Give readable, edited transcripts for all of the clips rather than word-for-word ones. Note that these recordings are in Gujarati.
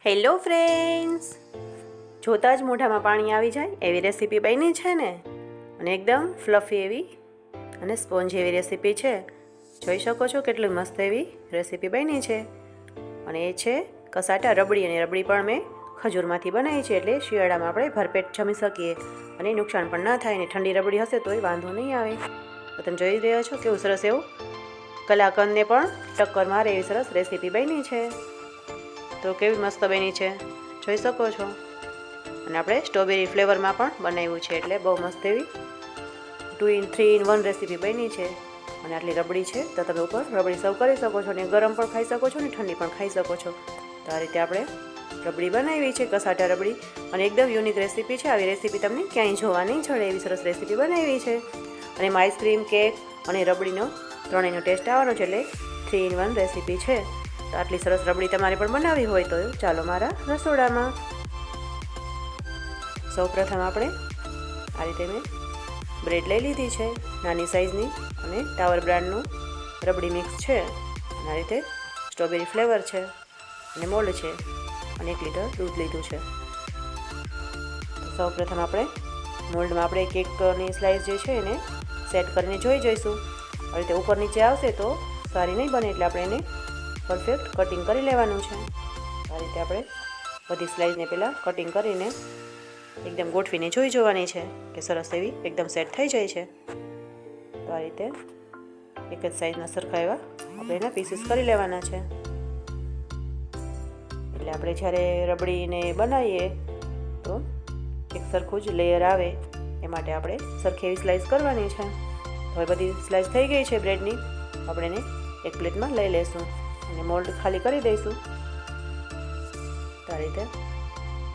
હેલો ફ્રેન્ડ્સ, જોતાં જ મોઢામાં પાણી આવી જાય એવી રેસીપી બની છે ને, અને એકદમ ફ્લફી એવી અને સ્પોન્જ એવી રેસીપી છે. જોઈ શકો છો કેટલી મસ્ત એવી રેસીપી બની છે. અને એ છે કસાટા રબડી, અને રબડી પણ મેં ખજૂરમાંથી બનાવી છે, એટલે શિયાળામાં આપણે ભરપેટ જમી શકીએ અને નુકસાન પણ ના થાય. અને ઠંડી રબડી હશે તોય વાંધો નહીં આવે. તો તમે જોઈ રહ્યા છો કેવું સરસ એવું કલાકંદને પણ ટક્કર મારે એવી સરસ રેસીપી બની છે. તો કેવી મસ્ત બની છે જોઈ શકો છો. અને આપણે સ્ટ્રોબેરી ફ્લેવરમાં પણ બનાવ્યું છે, એટલે બહુ મસ્ત એવી 3 in 1 રેસીપી બની છે. અને આટલી રબડી છે તો તમે ઉપર રબડી સર્વ કરી શકો છો, અને ગરમ પણ ખાઈ શકો છો અને ઠંડી પણ ખાઈ શકો છો. તો આ રીતે આપણે રબડી બનાવી છે, કસાટા રબડી, અને એકદમ યુનિક રેસીપી છે. આવી રેસીપી તમને ક્યાંય જોવા નહીં મળે એવી સરસ રેસીપી બનાવી છે. અને એમાં આઈસ્ક્રીમ, કેક અને રબડીનો ત્રણેયનો ટેસ્ટ આવવાનો છે, એટલે 3 in 1 રેસીપી છે. તો આટલી સરસ રબડી તમારે પણ બનાવવી હોય તો ચાલો મારા રસોડામાં. સૌપ્રથમ આપણે આ રીતે મેં બ્રેડ લઈ લીધી છે નાની સાઇઝની, અને ટાવર બ્રાન્ડનું રબડી મિક્સ છે, અને આ રીતે સ્ટ્રોબેરી ફ્લેવર છે, અને મોલ્ડ છે, અને 1 લીટર દૂધ લીધું છે. સૌપ્રથમ આપણે મોલ્ડમાં આપણે કેકની સ્લાઇસ જે છે એને સેટ કરીને જોઈ જઈશું. આ રીતે ઉપર નીચે આવશે તો સારી નહીં બને, એટલે આપણે એને પરફેક્ટ કટિંગ કરી લેવાનું છે. આ રીતે આપણે બધી સ્લાઇસને પહેલાં કટિંગ કરીને એકદમ ગોઠવીને જોઈ જોવાની છે કે સરસ એવી એકદમ સેટ થઈ જાય છે. તો આ રીતે એક જ સાઇઝના સરખા એવા આપણે એના પીસીસ કરી લેવાના છે. એટલે આપણે જ્યારે રબડીને બનાવીએ તો એક સરખું જ લેયર આવે એ માટે આપણે સરખી એવી સ્લાઇસ કરવાની છે. હવે બધી સ્લાઇસ થઈ ગઈ છે બ્રેડની. આપણે એને એક પ્લેટમાં લઈ લઈશું અને મોલ્ડ ખાલી કરી દઈશું. આ રીતે.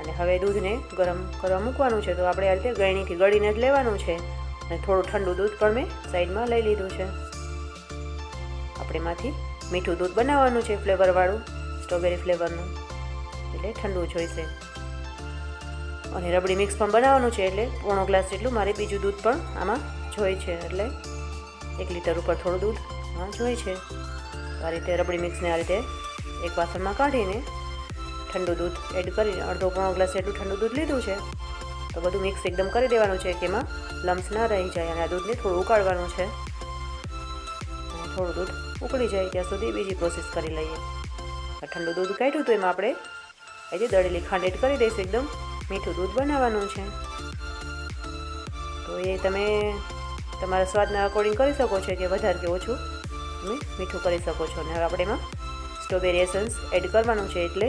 અને હવે દૂધને ગરમ કરવા મૂકવાનું છે, તો આપણે આ રીતે ગળણીથી ગળીને જ લેવાનું છે. અને થોડું ઠંડુ દૂધ પણ મેં સાઈડમાં લઈ લીધું છે. આપણે એમાંથી મીઠું દૂધ બનાવવાનું છે, ફ્લેવરવાળું, સ્ટ્રોબેરી ફ્લેવરનું, એટલે ઠંડુ જોઈશે. અને રબડી મિક્સ પણ બનાવવાનું છે, એટલે પોણો ગ્લાસ જેટલું મારે બીજું દૂધ પણ આમાં જોઈએ છે, એટલે 1 લીટર ઉપર થોડું દૂધ જોઈએ છે. આ રીતે રબડી મિક્સને આ રીતે એક વાસણમાં કાઢીને ઠંડુ દૂધ એડ કરીને અડધો પોણો ગ્લાસ જેટલું ઠંડુ દૂધ લીધું છે. તો બધું મિક્સ એકદમ કરી દેવાનું છે કે એમાં લમ્સ ના રહી જાય. અને આ દૂધને થોડું ઉકાળવાનું છે. અને થોડું દૂધ ઉકળી જાય ત્યાં સુધી બીજી પ્રોસેસ કરી લઈએ. આ ઠંડુ દૂધ કાઢ્યું તો એમાં આપણે આજે દળેલી ખાંડ એડ કરી દઈશું. એકદમ મીઠું દૂધ બનાવવાનું છે, તો એ તમે તમારા સ્વાદના અકોર્ડિંગ કરી શકો છો કે વધારે કે ઓછું તમે મીઠું કરી શકો છો. અને હવે આપણે એમાં સ્ટ્રોબેરી એસન્સ એડ કરવાનું છે, એટલે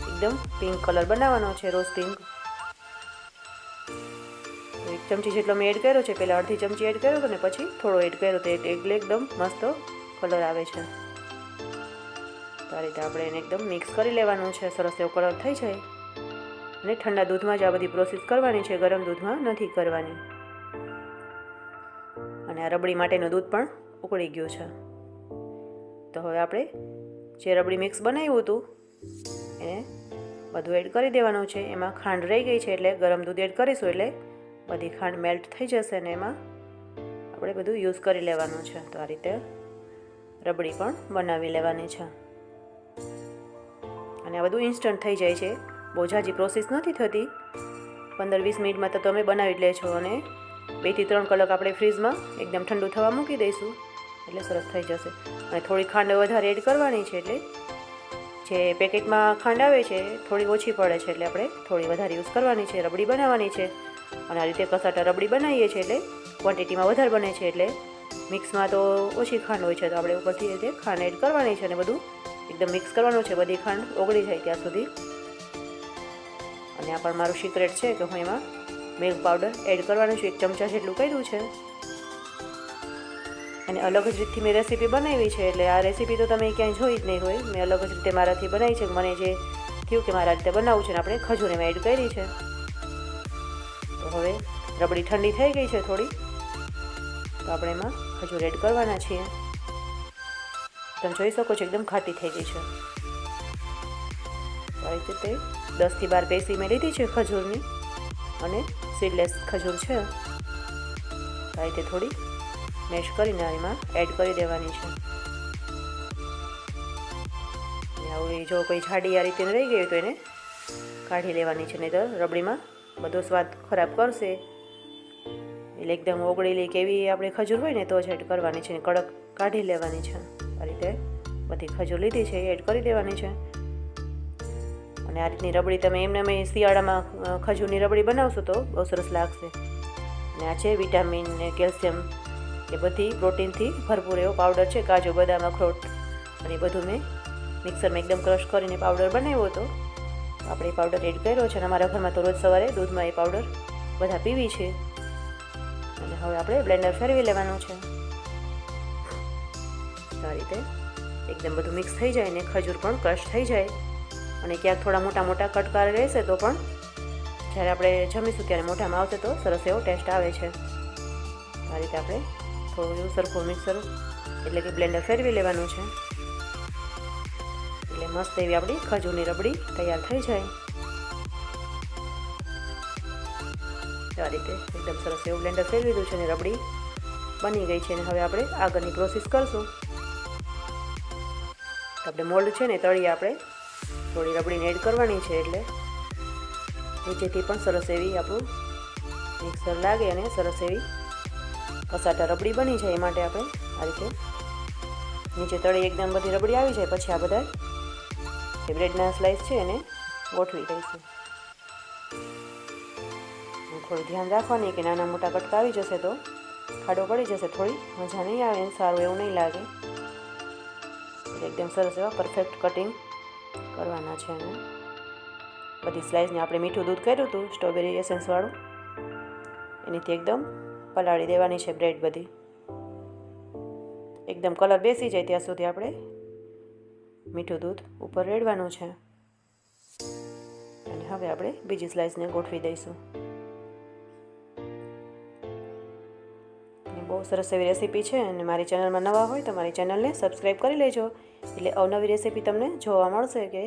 એકદમ પિંક કલર બનાવવાનો છે, રોઝ પિંક. તો 1 ચમચી જેટલો મેં એડ કર્યો છે. પહેલાં અડધી ચમચી એડ કર્યો હતો ને પછી થોડો એડ કર્યો તો એટલે એકદમ મસ્ત કલર આવે છે. તો આ રીતે આપણે એને એકદમ મિક્સ કરી લેવાનું છે, સરસ એવો કલર થઈ જાય. અને ઠંડા દૂધમાં જ આ બધી પ્રોસેસ કરવાની છે, ગરમ દૂધમાં નથી કરવાની. અને આ રબડી માટેનું દૂધ પણ ઉકળી ગયું છે. તો હવે આપણે જે રબડી મિક્સ બનાવ્યું હતું એને બધું એડ કરી દેવાનું છે. એમાં ખાંડ રહી ગઈ છે, એટલે ગરમ દૂધ એડ કરીશું એટલે બધી ખાંડ મેલ્ટ થઈ જશે, અને એમાં આપણે બધું યુઝ કરી લેવાનું છે. તો આ રીતે રબડી પણ બનાવી લેવાની છે. અને આ બધું ઇન્સ્ટન્ટ થઈ જાય છે, બહુ ઝાઝી પ્રોસેસ નથી થતી. 15-20 મિનિટમાં તો તમે બનાવી જ લેશો. અને 2 થી 3 કલાક આપણે ફ્રીઝમાં એકદમ ઠંડુ થવા મૂકી દઈશું, એટલે સરસ થઈ જશે. અને થોડી ખાંડ વધારે એડ કરવાની છે, એટલે જે પેકેટમાં ખાંડ આવે છે થોડી ઓછી પડે છે, એટલે આપણે થોડી વધારે યુઝ કરવાની છે. રબડી બનાવવાની છે, અને આ રીતે કસાટા રબડી બનાવીએ છીએ એટલે ક્વોન્ટિટીમાં વધારે બને છે, એટલે મિક્સમાં તો ઓછી ખાંડ હોય છે, તો આપણે ઉપરથી રીતે ખાંડ એડ કરવાની છે. અને બધું એકદમ મિક્સ કરવાનું છે, બધી ખાંડ ઓગળી જાય ત્યાં સુધી. અને આ પણ મારું સિક્રેટ છે કે હું એમાં મિલ્ક પાવડર એડ કરવાનું છું, 1 ચમચા જેટલું કર્યું છે. અને અલગ જ રીતથી મેં રેસીપી બનાવી છે, એટલે આ રેસીપી તો તમે ક્યાંય જોઈ જ નહીં હોય. મેં અલગ જ રીતે મારાથી બનાવી છે, મને જે થયું કે મારા રીતે બનાવવું છે. ને આપણે ખજૂર એમાં એડ કરી છે. તો હવે રબડી ઠંડી થઈ ગઈ છે થોડી, તો આપણે એમાં ખજૂર એડ કરવાના છીએ. તમે જોઈ શકો છો એકદમ ખાટી થઈ ગઈ છે. આ રીતે 10 થી 12 પેસી મેં લીધી છે ખજૂરની, અને સીડલેસ ખજૂર છે. આ રીતે થોડી મેશ કરીને એમાં એડ કરી દેવાની છે. આવું એ જો કોઈ જાડી આ રીતે રહી ગઈ તો એને કાઢી લેવાની છે, નહીં તો રબડીમાં બધો સ્વાદ ખરાબ કરશે. એટલે એકદમ ઓગળેલી કેવી આપણે ખજૂર હોય ને તો જ એડ કરવાની છે, કડક કાઢી લેવાની છે. આ રીતે બધી ખજૂર લીધી છે એડ કરી દેવાની છે. અને આ રીતની રબડી તમે એમને શિયાળામાં ખજૂરની રબડી બનાવશો તો બહુ સરસ લાગશે. અને આ છે વિટામિન ને કેલ્શિયમ એ બધી પ્રોટીનથી ભરપૂર એવો પાવડર છે. કાજુ, બદામ, અખરોટ અને એ બધું મેં મિક્સરમાં એકદમ ક્રશ કરીને પાવડર બનાવ્યો હતો. આપણે એ પાવડર એડ કર્યો છે અને અમારા ઘરમાં તો રોજ સવારે દૂધમાં એ પાવડર બધા પીવી છે. અને હવે આપણે બ્લેન્ડર ફેરવી લેવાનું છે. આ રીતે એકદમ બધું મિક્સ થઈ જાય ને ખજૂર પણ ક્રશ થઈ જાય. અને ક્યાંક થોડા મોટા મોટા કટકા રહેશે તો પણ જ્યારે આપણે જમીશું ત્યારે મોઢામાં આવશે તો સરસ એવો ટેસ્ટ આવે છે. આ રીતે આપણે થોડું એવું સરખું મિક્સર એટલે કે બ્લેન્ડર ફેરવી લેવાનું છે. એટલે મસ્ત એવી આપણી ખજૂરની રબડી તૈયાર થઈ જાય. આ રીતે એકદમ સરસ એવું બ્લેન્ડર ફેરવી દીધું છે અને રબડી બની ગઈ છે. અને હવે આપણે આગળની પ્રોસેસ કરશું. આપણે મોલ્ડ છે ને તળીએ આપણે થોડી રબડીને એડ કરવાની છે, એટલે નીચેથી પણ સરસ એવી આપણું મિક્સર લાગે અને સરસ એવી કસાટા રબડી બની જાય. એ માટે આપણે આ રીતે નીચે તળી એકદમ બધી રબડી આવી જાય પછી આ બધા જે બ્રેડના સ્લાઇસ છે એને ગોઠવી દઈશું. થોડું ધ્યાન રાખવાની કે નાના મોટા કટકા આવી જશે તો ખાડો પડી જશે, થોડી મજા નહીં આવે, સારું એવું નહીં લાગે. એકદમ સરસ એવા પરફેક્ટ કટિંગ કરવાના છે. અને બધી સ્લાઇસને આપણે મીઠું દૂધ કર્યું હતું સ્ટ્રોબેરી એસેન્સવાળું, એનીથી એકદમ પલાળી દેવાની છે બ્રેડ બધી. એકદમ કલર બેસી જાય ત્યાં સુધી આપણે મીઠું દૂધ ઉપર રેડવાનું છે. અને હવે આપણે બીજી સ્લાઇસને ગોઠવી દઈશું. બહુ સરસ એવી રેસીપી છે. અને મારી ચેનલમાં નવા હોય તો મારી ચેનલને સબસ્ક્રાઈબ કરી લેજો, એટલે અવનવી રેસીપી તમને જોવા મળશે કે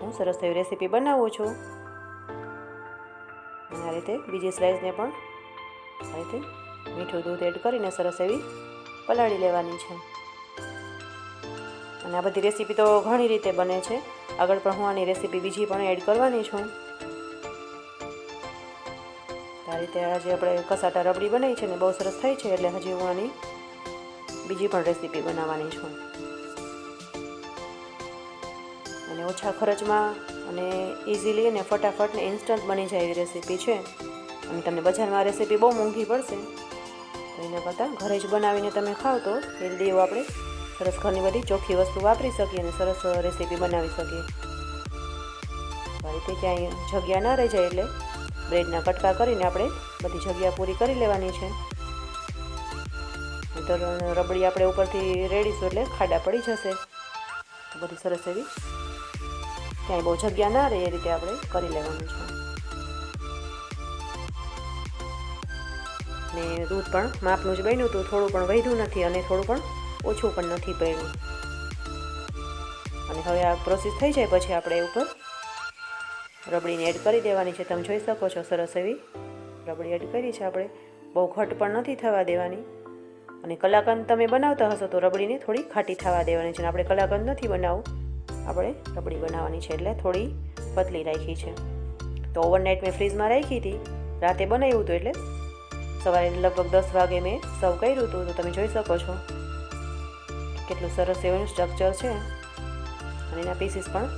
હું સરસ એવી રેસીપી બનાવું છું. અને આ રીતે બીજી સ્લાઇસને પણ આ રીતે મીઠું દૂધ એડ કરીને સરસ એવી પલાળી લેવાની છે. અને આ બધી રેસીપી તો ઘણી રીતે બને છે. આગળ પણ હું આની રેસીપી બીજી પણ એડ કરવાની છું. આ રીતે આજે આપણે કસાટા રબડી બનાવી છે ને બહુ સરસ થઈ છે, એટલે હજી હું આની બીજી પણ રેસીપી બનાવવાની છું. અને ઓછા ખર્ચમાં અને ઇઝીલી અને ફટાફટ ને ઇન્સ્ટન્ટ બની જાય એવી રેસીપી છે. અને તમને બજારમાં રેસીપી બહુ મોંઘી પડશે, તો એના કરતાં ઘરે જ બનાવીને તમે ખાવ તો હેલ્ધી એવું આપણે સરસ ઘરની બધી ચોખ્ખી વસ્તુ વાપરી શકીએ અને સરસ રેસીપી બનાવી શકીએ. આ રીતે ક્યાંય જગ્યા ના રહી જાય એટલે બ્રેડના કટકા કરીને આપણે બધી જગ્યા પૂરી કરી લેવાની છે. તો રબડી આપણે ઉપરથી રેડીશું એટલે ખાડા પડી જશે. તો બધી સરસ એવી ક્યાંય બહુ જગ્યા ના રહે એ રીતે આપણે કરી લેવાનું છે. ને દૂધ પણ માપનું જ બન્યું હતું, થોડું પણ વધ્યું નથી અને થોડું પણ ઓછું પણ નથી પડ્યું. અને હવે આ પ્રોસેસ થઈ જાય પછી આપણે ઉપર રબડીને એડ કરી દેવાની છે. તમે જોઈ શકો છો સરસ એવી રબડી એડ કરી છે આપણે. બહુ ઘટ પણ નથી થવા દેવાની. અને કલાકંદ તમે બનાવતા હશો તો રબડીને થોડી ખાટી થવા દેવાની છે. અને આપણે કલાકંદ નથી બનાવવું, આપણે રબડી બનાવવાની છે એટલે થોડી પતલી રાખી છે. તો ઓવરનાઇટ મેં ફ્રીજમાં રાખી હતી, રાતે બનાવ્યું હતું એટલે સવારે લગભગ 10 વાગે મેં સર્વ કર્યું હતું. તો તમે જોઈ શકો છો કેટલું સરસ એવું સ્ટ્રક્ચર છે અને એના પીસીસ પણ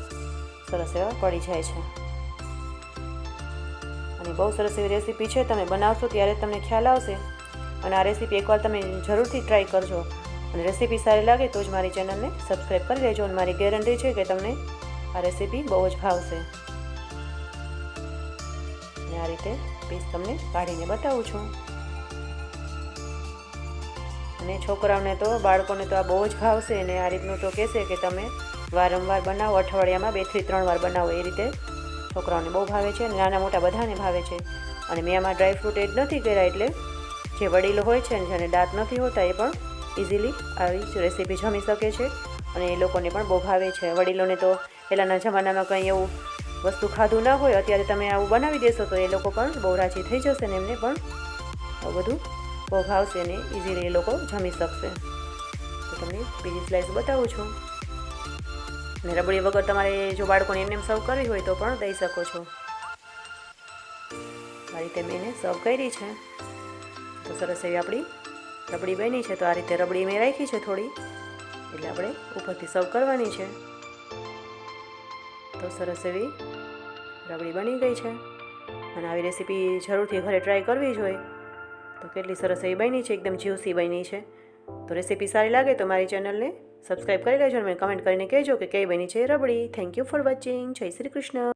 સરસ એવા પડી જાય છે. અને બહુ સરસ એવી રેસીપી છે. તમે બનાવશો ત્યારે તમને ખ્યાલ આવશે. અને આ રેસીપી એકવાર તમે જરૂરથી ટ્રાય કરજો. અને રેસીપી સારી લાગે તો જ મારી ચેનલને સબસ્ક્રાઈબ કરી લેજો. અને મારી ગેરંટી છે કે તમને આ રેસીપી બહુ જ ભાવશે. અને આ રીતે પીસ તમને કાઢીને બતાવું છું. અને છોકરાઓને તો બાળકોને તો આ બહુ જ ભાવશે. અને આ રીતનું તો કહેશે કે તમે વારંવાર બનાવો, અઠવાડિયામાં 2 થી 3 વાર બનાવો. એ રીતે છોકરાઓને બહુ ભાવે છે અને નાના મોટા બધાને ભાવે છે. અને મેં આમાં ડ્રાયફ્રૂટ એડ નથી કર્યા, એટલે જે વડીલો હોય છે ને જેને દાંત નથી હોતા એ પણ ઇઝીલી આવી જ રેસીપી જમી શકે છે. અને એ લોકોને પણ બહુ ભાવે છે. વડીલોને તો પહેલાંના જમાનામાં કંઈ એવું વસ્તુ ખાધું ના હોય, અત્યારે તમે આવું બનાવી દેશો તો એ લોકો પણ બહુ રાજી થઈ જશે ને એમને પણ આવું બધું બહુ ભાવશે અને ઇઝીલી એ લોકો જમી શકશે. તો તમને બીજી સ્લાઇસ બતાવું છું. ને રબડી વગર તમારે જો બાળકોને એમને સર્વ કરવી હોય તો પણ દઈ શકો છો. આ રીતે મેં એને સર્વ કરી છે. તો સરસ એવી આપણી રબડી બની છે. તો આ રીતે રબડી મેં રાખી છે થોડી, એટલે આપણે ઉપરથી સર્વ કરવાની છે. તો સરસ એવી રબડી બની ગઈ છે. અને આવી રેસીપી જરૂરથી ઘરે ટ્રાય કરવી જોઈએ. તો કેટલી સરસ એવી બની છે, એકદમ જ્યુસી બની છે. તો રેસીપી સારી લાગે તો મારી ચેનલને સબસ્ક્રાઈબ કરી લેજો અને મને કમેન્ટ કરીને કહેજો કે કઈ બની છે rabri. Thank you for watching. જય શ્રી કૃષ્ણ.